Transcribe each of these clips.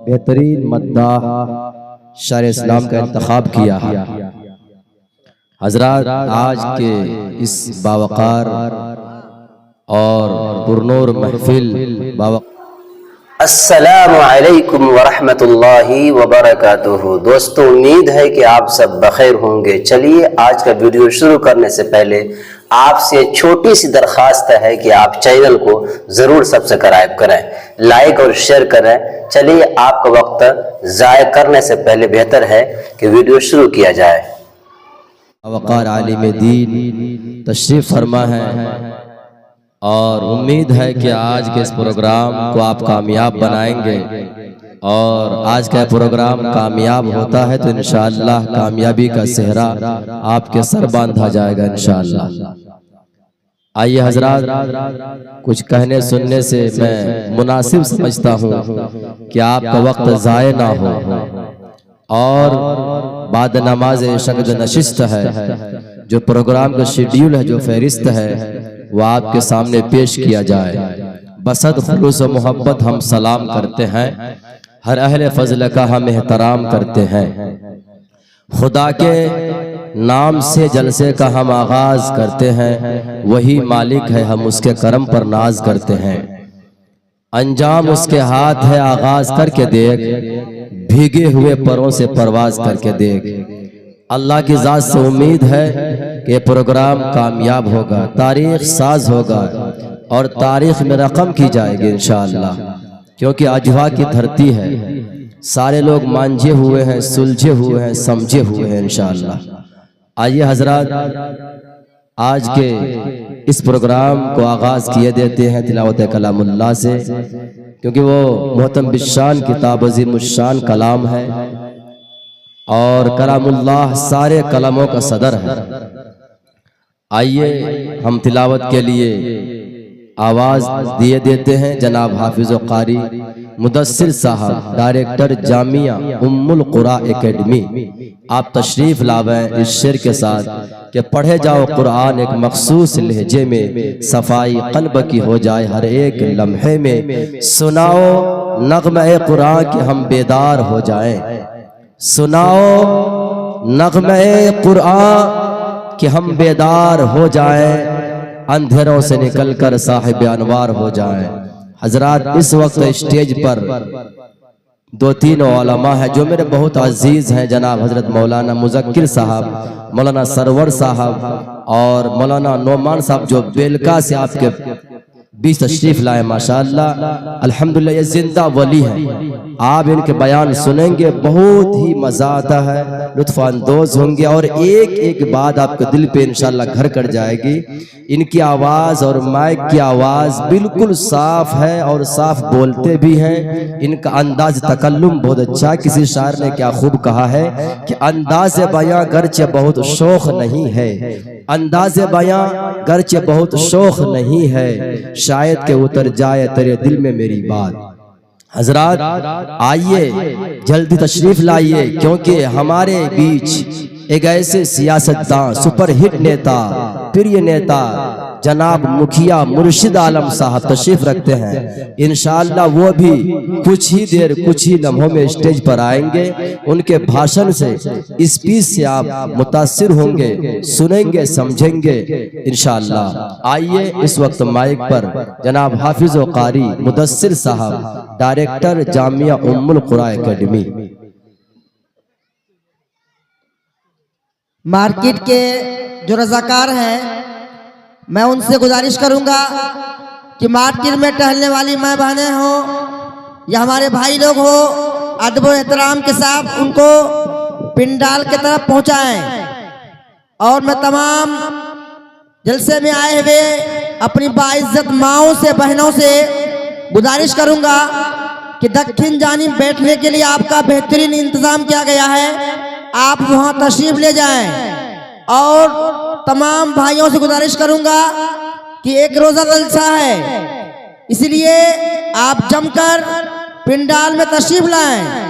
बेहतरीन मद्दाह शायर इस्लाम का इंतखाब किया है। हजरात, आज के इस बावकार और पुरनूर महफिल अस्सलामु अलैकुम वरहमतुल्लाहि वबरकातुहू। दोस्तों, उम्मीद है कि आप सब बखैर होंगे। चलिए, आज का वीडियो शुरू करने से पहले आपसे छोटी सी दरख्वास्त है कि आप चैनल को ज़रूर सब्सक्राइब करें, लाइक और शेयर करें। चलिए, आपका वक्त ज़ाय करने से पहले बेहतर है कि वीडियो शुरू किया जाए। बावकार आलिम दीन तशरीफ फरमा है और उम्मीद है कि आज के इस प्रोग्राम को आप कामयाब बनाएंगे और आज का प्रोग्राम कामयाब होता है तो इंशाअल्लाह कामयाबी का सेहरा आपके सर बांधा जाएगा इंशाअल्लाह। आइए हजरात, कुछ कहने सुनने से मैं मुनासिब समझता हूँ कि आपका वक्त ज़ाय ना हो और बाद नमाज इशा जो नशिस्त है, जो प्रोग्राम का शेड्यूल है, जो फहरिस्त है, वो आपके सामने पेश किया जाए। बसद खुलूस और मोहब्बत हम सलाम करते हैं, हर अहले फजल का हम एहतराम करते हैं। खुदा के नाम से जलसे का हम आगाज करते हैं, वही मालिक है, हम उसके करम पर नाज करते हैं। अंजाम उसके हाथ है, आगाज करके देख, भीगे हुए परों से परवाज करके देख। अल्लाह की ज़ात से उम्मीद है कि प्रोग्राम कामयाब होगा, तारीख साज होगा और तारीख में रकम की जाएगी इंशाअल्लाह, क्योंकि अजवा की धरती है। सारे लोग मांझे हुए हैं, सुलझे हुए हैं, समझे हुए हैं इंशाअल्लाह। आइए हजरात, आज के इस प्रोग्राम को आगाज किए देते हैं तिलावत कलामुल्लाह से, क्योंकि वो मोहतम बिशान किताब अज़ीमुश्शान कलाम है और कलामुल्लाह सारे कलामों का सदर है। आइए हम तिलावत के लिए आवाज दिए देते हैं जनाब हाफिज कारी मुदस्सिर साहब, डायरेक्टर जामिया उम्मुल कुरा एकेडमी। आप तशरीफ लावें इस शेर के साथ कि पढ़े जाओ कुरान एक मखसूस लहजे में, सफाई कल्ब की हो जाए हर एक लम्हे में। सुनाओ नग़्मे कुरान कि हम बेदार हो जाएं, सुनाओ नग़्मे कुरान कि हम बेदार हो जाएं, अंधेरों से निकलकर साहिब अनवार हो जाएं। हजरात, इस वक्त स्टेज पर दो तीन उलमा है जो मेरे बहुत अजीज हैं, जनाब हजरत मौलाना मुज़क्किर साहब, मौलाना सरवर साहब और मौलाना नोमान साहब, जो बेलका से आपके बीच तशरीफ लाए। माशाअल्लाह, अल्हम्दुलिल्लाह, ये जिंदा वली हैं। आप इनके बयान सुनेंगे, बहुत ही मजा आता है, लुत्फ अंदोज होंगे और एक एक बात आपके दिल पे इंशाअल्लाह घर कर जाएगी। इनकी आवाज और माइक की आवाज बिल्कुल साफ है और साफ बोलते भी हैं। इनका अंदाज तकल्लुम बहुत अच्छा। किसी शायर ने क्या खूब कहा है कि अंदाज बयां गर्चे बहुत शौक नहीं है, अंदाज बयां गर्चे बहुत शौक नहीं है, शायद के उतर जाए तेरे दिल में मेरी बात। हजरात, आइए जल्दी तशरीफ लाइए, क्योंकि हमारे बीच एक ऐसे सियासतदान, सुपरहिट नेता, प्रिय नेता जनाब मुखिया मुर्शिद आलम साहब तशरीफ रखते हैं। इंशाअल्लाह वो भी कुछ ही देर, कुछ ही लम्हों में स्टेज पर आएंगे। उनके भाषण से, स्पीच से आप मुतासिर होंगे, सुनेंगे, समझेंगे इंशाअल्लाह। आइए इस वक्त माइक पर जनाब हाफिज कारी मुदस्सिर साहब, डायरेक्टर जामिया उम्मुल कुरा एकेडमी। मार्केट के जो रजाकार हैं, मैं उनसे गुजारिश करूंगा कि मार्केट में टहलने वाली माँ बहनें हो या हमारे भाई लोग हो, अदब व एहतराम के साथ उनको पिंडाल की तरफ पहुंचाएं। और मैं तमाम जलसे में आए हुए अपनी बाइज्जत माओं से, बहनों से गुजारिश करूंगा कि दक्षिण जानिब बैठने के लिए आपका बेहतरीन इंतजाम किया गया है, आप वहां तशरीफ ले जाएं। और तमाम भाइयों से गुजारिश करूंगा कि एक रोजा जलसा है, इसलिए आप जमकर पिंडाल में तशरीफ लाएं।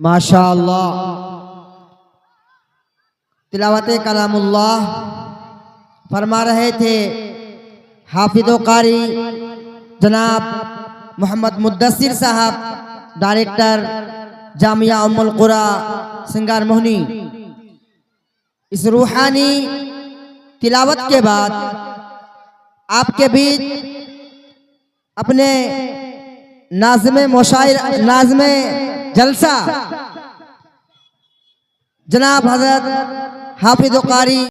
माशाअल्लाह। तिलावत कलामुल्लाह फरमा रहे थे हाफिज़ो कारी जनाब मोहम्मद मुद्दस्सिर साहब, डायरेक्टर जामिया उम्मुल कुरा सिंगार मोहनी। इस रूहानी तिलावत के बाद आपके बीच अपने नाज़्मे मुशाइर नाज़्मे जलसा जनाब हज़रत हाफिज़ो कारी